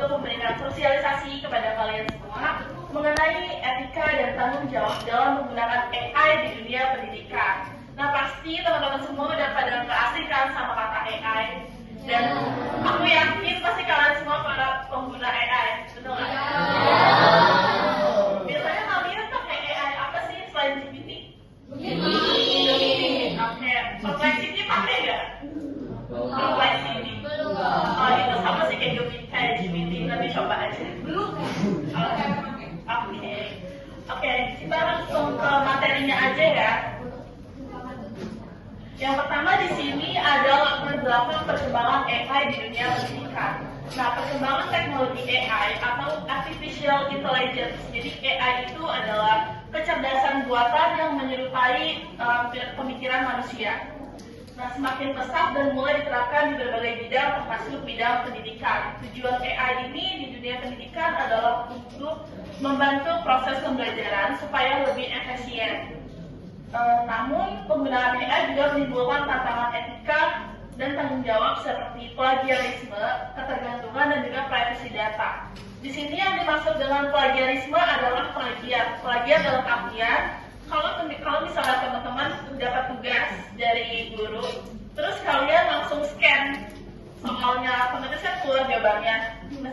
untuk memberikan sosialisasi kepada kalian semua mengenai etika dan tanggung jawab dalam menggunakan AI di dunia pendidikan. Nah, pasti teman-teman semua udah pada keasikan sama kata AI, dan aku yakin pasti kalian semua para pengguna AI, betul nggak? Biasanya kalian pakai AI apa sih selain GPT? Oke, Perplexity pakai nggak? Perplexity. Oh, itu sama sih kayak GPT, tapi coba aja. Belum. Oke, kita langsung ke materinya aja ya. Yang pertama di sini ada latar belakang perkembangan AI di dunia pendidikan. Nah, perkembangan teknologi AI atau artificial intelligence. Jadi AI itu adalah kecerdasan buatan yang menyerupai pemikiran manusia. Nah, semakin pesat dan mulai diterapkan di berbagai bidang, termasuk bidang pendidikan. Tujuan AI ini di dunia pendidikan adalah untuk membantu proses pembelajaran supaya lebih efisien. Namun, penggunaan AI juga menimbulkan tantangan etika dan tanggung jawab seperti plagiarisme, ketergantungan, dan juga privasi data. Di sini yang dimaksud dengan plagiarisme adalah plagiat. Plagiat dalam artian, kalau misalnya teman-teman dapat tugas dari guru, terus kalian langsung scan soalnya, otomatis kan keluar jawabannya,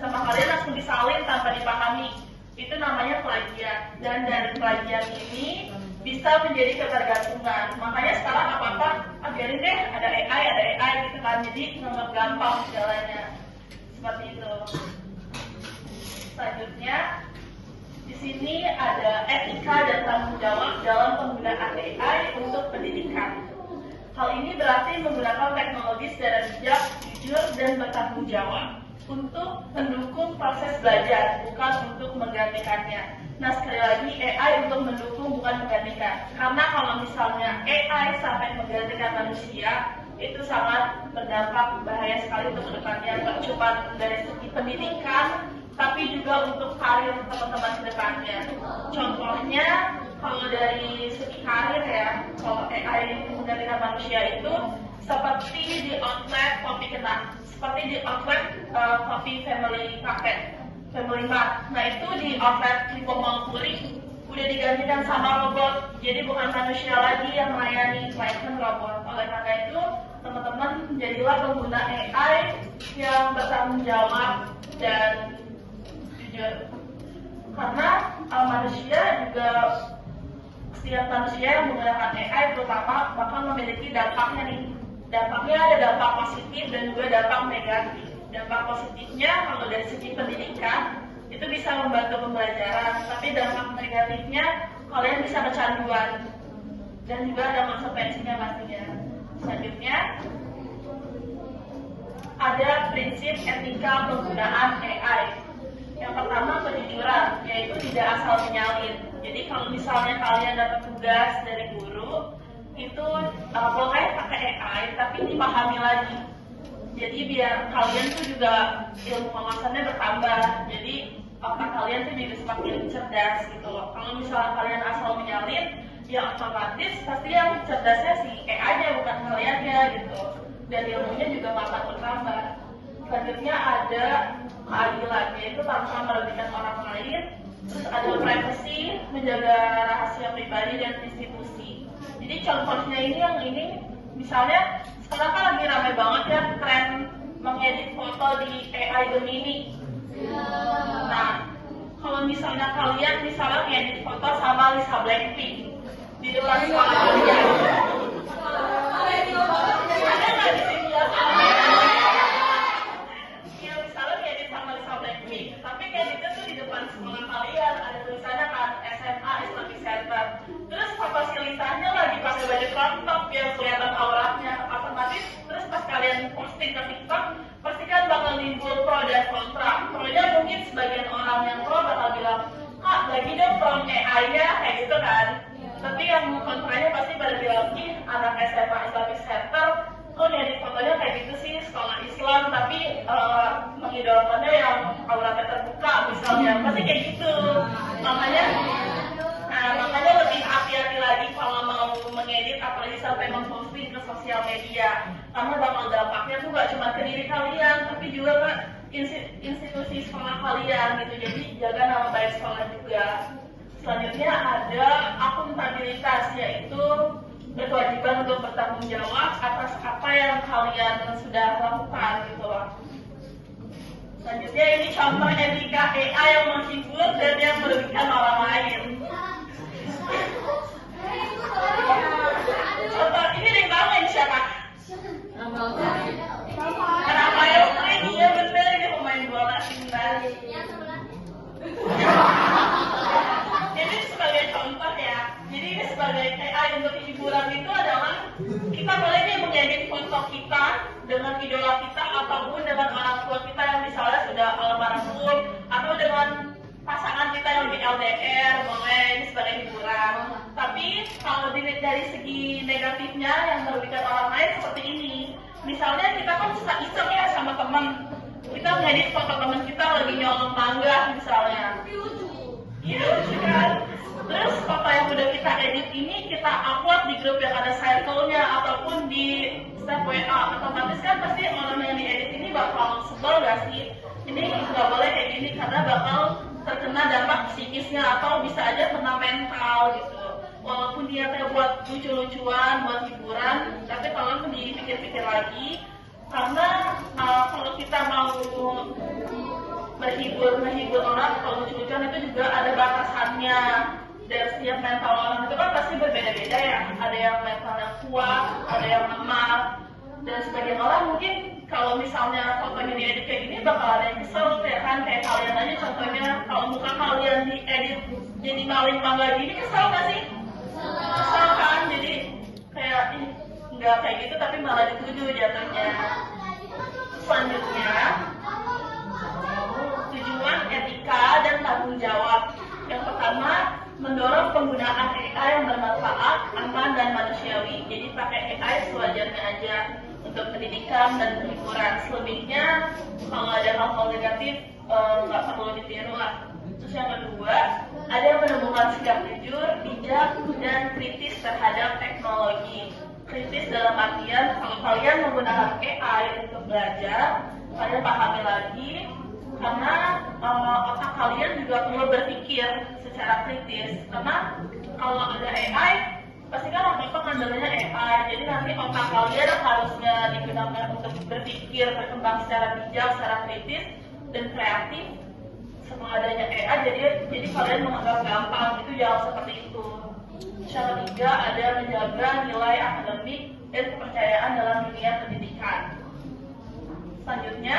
sama kalian langsung disalin tanpa dipahami. Itu namanya plagiat. Dan dari plagiat ini bisa menjadi ketergantungan. Makanya sekarang apa-apa, biarin deh, ada AI gitu kan. Jadi nggak gampang jalannya. Seperti itu. Selanjutnya, di sini ada etika dan tanggung jawab dalam penggunaan AI untuk pendidikan. Hal ini berarti menggunakan teknologi secara bijak, jujur, dan bertanggung jawab untuk mendukung proses belajar, bukan untuk menggantikannya. Nah, sekali lagi, AI untuk mendukung, bukan menggantikan. Karena kalau misalnya AI sampai menggantikan manusia, itu sangat berdampak bahaya sekali untuk kedepannya. Bukan cuma dari segi pendidikan, tapi juga untuk karir teman-teman kedepannya. Contohnya, kalau dari segi karir ya, kalau AI menggantikan manusia itu seperti di outlet kopi kenang, seperti di outlet kopi family paket, family mart. Nah, itu di outlet di Mall Puri udah digantikan sama robot, jadi bukan manusia lagi yang melayani, melainkan robot. Oleh karena itu, teman-teman jadilah pengguna AI yang bertanggung jawab dan jujur. Karena manusia juga, setiap manusia yang menggunakan AI terutama bakal memiliki dampaknya nih. Dampaknya ada dampak positif dan juga dampak negatif. Dampak positifnya kalau dari segi pendidikan itu bisa membantu pembelajaran, tapi dampak negatifnya kalian bisa kecanduan dan juga ada konsekuensinya pastinya. Selanjutnya ada prinsip etika penggunaan AI. Yang pertama kejujuran, yaitu tidak asal menyalin. Jadi kalau misalnya kalian dapat tugas dari guru, itu boleh pakai AI tapi dipahami lagi. Jadi biar kalian tuh juga ilmu wawasannya bertambah. Jadi otak kalian tuh juga semakin cerdas gitu loh. Kalau misalnya kalian asal menyalin, ya otomatis pasti yang cerdasnya si AI-nya bukan kaliannya gitu. Dan ilmunya juga akan bertambah. Selanjutnya ada keadilan, yaitu tanpa merugikan orang lain. Terus ada privacy, menjaga rahasia pribadi dan institusi. Jadi contohnya ini yang ini, misalnya sekarang kan lagi ramai banget ya tren mengedit foto di AI Gemini. Nah, kalau misalnya kalian ngedit foto sama Lisa Blackpink di depan sekolah kalian, ada nggak di sini ya? Ya misalnya ngedit sama Lisa Blackpink, tapi ngeditnya tuh di depan sekolah kalian, ada tulisannya kan SMA Islamic Center. Terus foto si Lisanya lagi pakai baju crop top yang kelihatan auratnya, otomatis terus pas kalian posting ke TikTok, pasti kan bakal timbul pro dan kontra. Pronya mungkin sebagian orang yang pro bakal bilang, "Kak, lagi dong from AI-nya," kayak gitu kan. Tapi yang kontranya pasti pada bilang, "Ih, anak SMA Islamic Center kok ngedit fotonya kayak gitu sih, sekolah Islam tapi mengidolakannya yang auratnya terbuka misalnya." Pasti kayak gitu. Makanya lebih hati-hati lagi kalau mau mengedit apalagi sampai memposting ke sosial media, karena bakal dampaknya tuh gak cuma ke diri kalian tapi juga institusi sekolah kalian gitu, jadi jaga nama baik sekolah juga. Selanjutnya ada akuntabilitas, yaitu berkewajiban untuk bertanggung jawab atas apa yang kalian sudah lakukan gitu loh. Selanjutnya ini contoh etika AI yang menghibur dan yang merugikan orang lain. Contoh ini dari bawah ini siapa? Kenapa ya? Iya bener, dia pemain bola Sinta. Ini sebagai contoh ya. Jadi ini sebagai AI untuk hiburan itu adalah kita boleh nih mengedit foto kita dengan idola kita ataupun dengan orang tua kita yang misalnya sudah almarhum, atau dengan pasangan kita yang di LDR, boleh ini sebagai hiburan. Tapi kalau dilihat dari segi negatifnya yang merugikan orang lain seperti ini. Misalnya kita kan suka iseng ya sama teman, kita ngedit foto teman kita lagi nyolong mangga misalnya. Iya lucu kan? Terus foto yang udah kita edit ini kita upload di grup yang ada circle-nya ataupun di snap WA, otomatis kan pasti orang yang diedit ini bakal sebel gak sih? Ini nggak boleh kayak gini karena bakal terkena dampak psikisnya atau bisa aja kena mental gitu. Walaupun dia kayak buat lucu-lucuan, buat hiburan, tapi kalau dipikir-pikir lagi, karena kalau kita mau menghibur orang, kalau lucu-lucuan itu juga ada batasannya. Dan setiap mental orang itu kan pasti berbeda-beda ya. Ada yang mentalnya kuat, ada yang lemah, dan sebagian orang mungkin kalau misalnya fotonya diedit kayak gini bakal ada yang kesel ya kan, kayak kalian aja contohnya kalau muka kalian diedit jadi maling mangga gini, kesel gak sih? Kesel kan, jadi kayak nggak kayak gitu tapi malah dituduh jatuhnya. Selanjutnya tujuan etika dan tanggung jawab. Yang pertama, mendorong penggunaan AI yang bermanfaat, aman dan manusiawi. Jadi pakai AI sewajarnya aja untuk pendidikan dan hiburan. Selebihnya kalau ada hal-hal negatif nggak perlu ditiru lah. Terus yang kedua, ada menemukan sikap jujur, bijak, dan kritis terhadap teknologi. Kritis dalam artian kalau kalian menggunakan AI untuk belajar, kalian pahami lagi, karena otak kalian juga perlu berpikir secara kritis. Karena kalau ada AI, pasti kan otak ngandelnya AI, jadi nanti otak kalian harusnya digunakan untuk berpikir, berkembang secara bijak, secara kritis, dan kreatif. Setelah adanya AI, jadi kalian menganggap gampang, itu jangan seperti itu. Yang ketiga, ada menjaga nilai akademik dan kepercayaan dalam dunia pendidikan. Selanjutnya,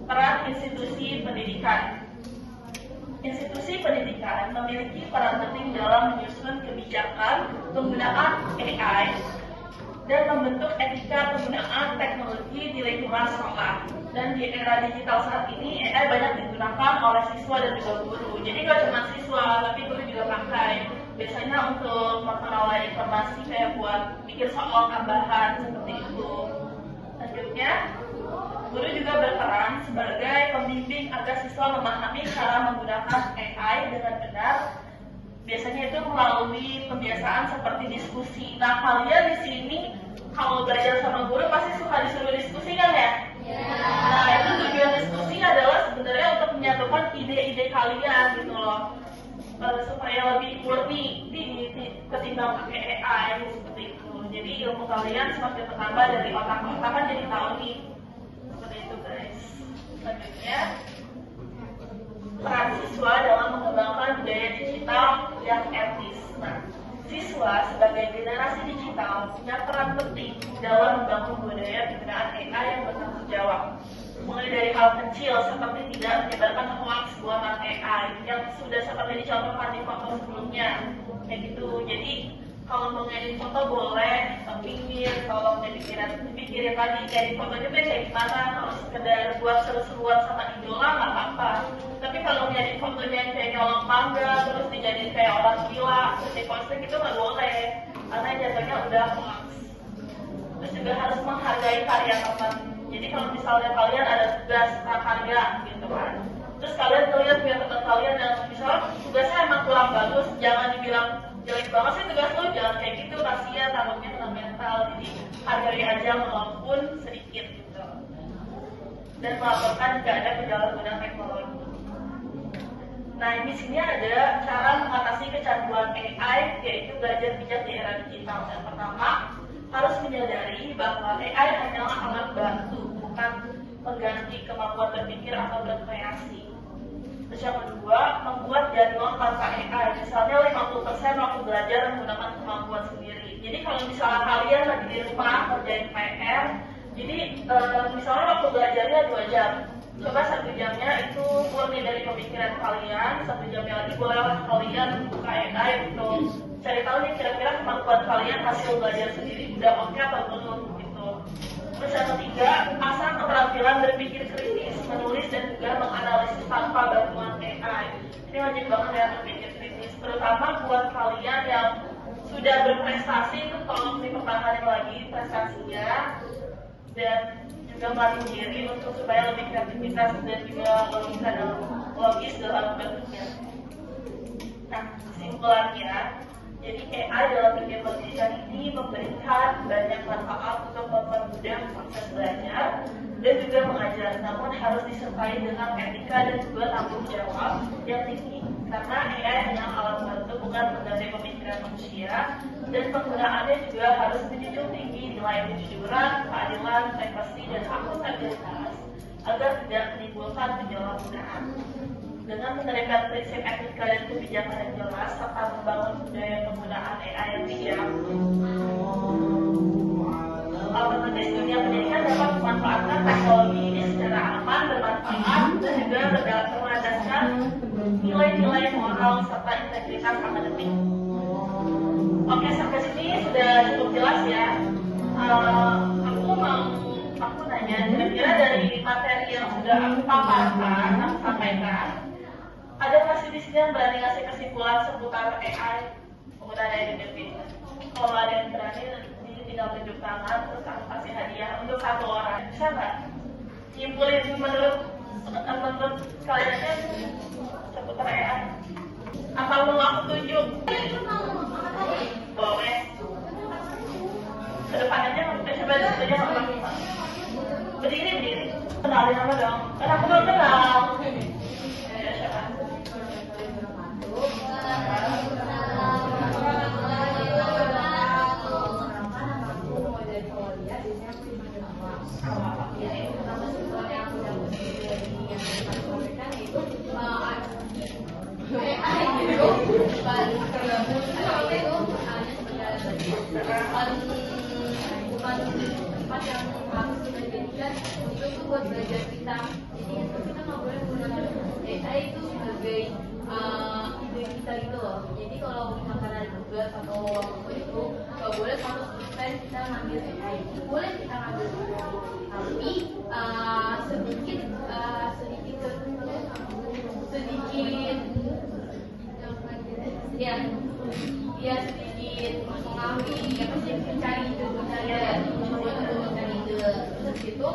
peran institusi pendidikan. Institusi pendidikan memiliki peran penting dalam menyusun kebijakan penggunaan AI dan membentuk etika penggunaan teknologi di lingkungan sekolah. Dan di era digital saat ini, AI banyak digunakan oleh siswa dan juga guru. Jadi nggak cuma siswa, tapi guru juga pakai. Biasanya untuk memperoleh informasi kayak buat bikin soal tambahan seperti itu. Selanjutnya, guru juga berperan sebagai pembimbing agar siswa memahami cara menggunakan AI dengan benar. Biasanya itu melalui pembiasaan seperti diskusi. Nah, kalian di sini kalau belajar sama guru pasti suka disuruh diskusi kan ya? Nah, itu tujuan diskusi adalah sebenarnya untuk menyatukan ide-ide kalian gitu loh, supaya lebih murni ketimbang pakai AI seperti itu. Jadi ilmu kalian semakin bertambah dari otak-otak kan jadi tahu nih. Seperti itu guys. Selanjutnya, peran siswa dalam mengembangkan budaya digital yang etis. Nah, siswa sebagai generasi digital punya peran penting dalam membangun budaya penggunaan AI yang bertanggung jawab. Mulai dari hal kecil seperti tidak menyebarkan hoax buatan AI yang sudah seperti dicontohkan di foto sebelumnya, kayak gitu. Jadi kalau mau ngedit foto boleh, pikir, kalau mau dipikirin lagi edit fotonya kayak gimana. Kalau sekedar buat seru-seruan sama idola nggak apa-apa. Tapi kalau ngedit fotonya yang kayak nyolong mangga, terus dijadiin kayak orang gila, terus diposting itu nggak boleh, karena jatuhnya udah hoax. Terus juga harus menghargai karya teman. Jadi kalau misalnya kalian ada tugas prakarya gitu kan, terus kalian lihat punya teman kalian yang misalnya tugasnya emang kurang bagus, jangan dibilang jelek banget sih tugas lo, jangan kayak gitu, kasihan takutnya kena mental. Jadi hargai aja walaupun sedikit gitu. dan melaporkan jika ada penyalahgunaan teknologi. Nah, di sini ada cara mengatasi kecanduan AI, yaitu belajar bijak di era digital. Yang pertama, harus menyadari bahwa AI hanyalah alat bantu, bukan mengganti kemampuan berpikir atau berkreasi. Terus yang kedua, membuat jadwal tanpa AI. Misalnya 50% waktu belajar menggunakan kemampuan sendiri. Jadi kalau misalnya kalian lagi di rumah kerjain PR, jadi misalnya waktu belajarnya 2 jam. Coba 1 jamnya itu murni dari pemikiran kalian, 1 jamnya lagi bolehlah kalian buka AI untuk cari tahu nih kira-kira kemampuan kalian hasil belajar sendiri udah oke atau belum gitu. Terus yang ketiga, asah keterampilan berpikir kritis, menulis dan juga menganalisis tanpa bantuan AI. Ini wajib banget ya berpikir kritis, terutama buat kalian yang sudah berprestasi itu tolong dipertahankan lagi prestasinya dan juga melatih diri untuk supaya lebih kreativitas dan juga logis dalam berpikir. Nah, kesimpulannya, jadi AI dalam dunia pendidikan ini memberikan banyak manfaat untuk mempermudah proses belajar dan juga mengajar, namun harus disertai dengan etika dan juga tanggung jawab yang tinggi. Karena AI hanya alat bantu, bukan mengganti pemikiran manusia, dan penggunaannya juga harus menjunjung tinggi nilai kejujuran, keadilan, privasi, dan akuntabilitas agar tidak menimbulkan penyalahgunaan. Dengan menerapkan prinsip etika dan kebijakan yang jelas serta membangun budaya penggunaan AI yang bijak, otomatis dunia pendidikan dapat memanfaatkan teknologi ini secara aman, bermanfaat, dan juga berdasarkan nilai-nilai moral serta integritas akademik. Oke, sampai sini sudah cukup jelas ya. Aku nanya, kira-kira dari materi yang sudah aku paparkan, aku sampaikan, ada masih di sini yang berani ngasih kesimpulan seputar AI penggunaan AI di bisnis? Kalau ada yang berani, tinggal tunjuk tangan, terus aku kasih hadiah untuk 1 orang. Bisa nggak? Nyimpulin menurut kalian aja seputar AI. Apa mau aku tunjuk? Boleh. Kedepan aja, coba aja nggak apa-apa. Berdiri. Kenalin nama dong. Kan aku belum kenal. Ya, siapa? Bukan tempat yang harus kita jadikan itu tuh buat belajar kita. Jadi itu kita nggak boleh menggunakan AI itu sebagai ide kita gitu loh. Jadi kalau misalkan ada tugas atau apa itu nggak boleh 100% kita ngambil AI. Boleh kita ngambil tapi sedikit ya sedikit mengambil ya pasti mencari ide terus itu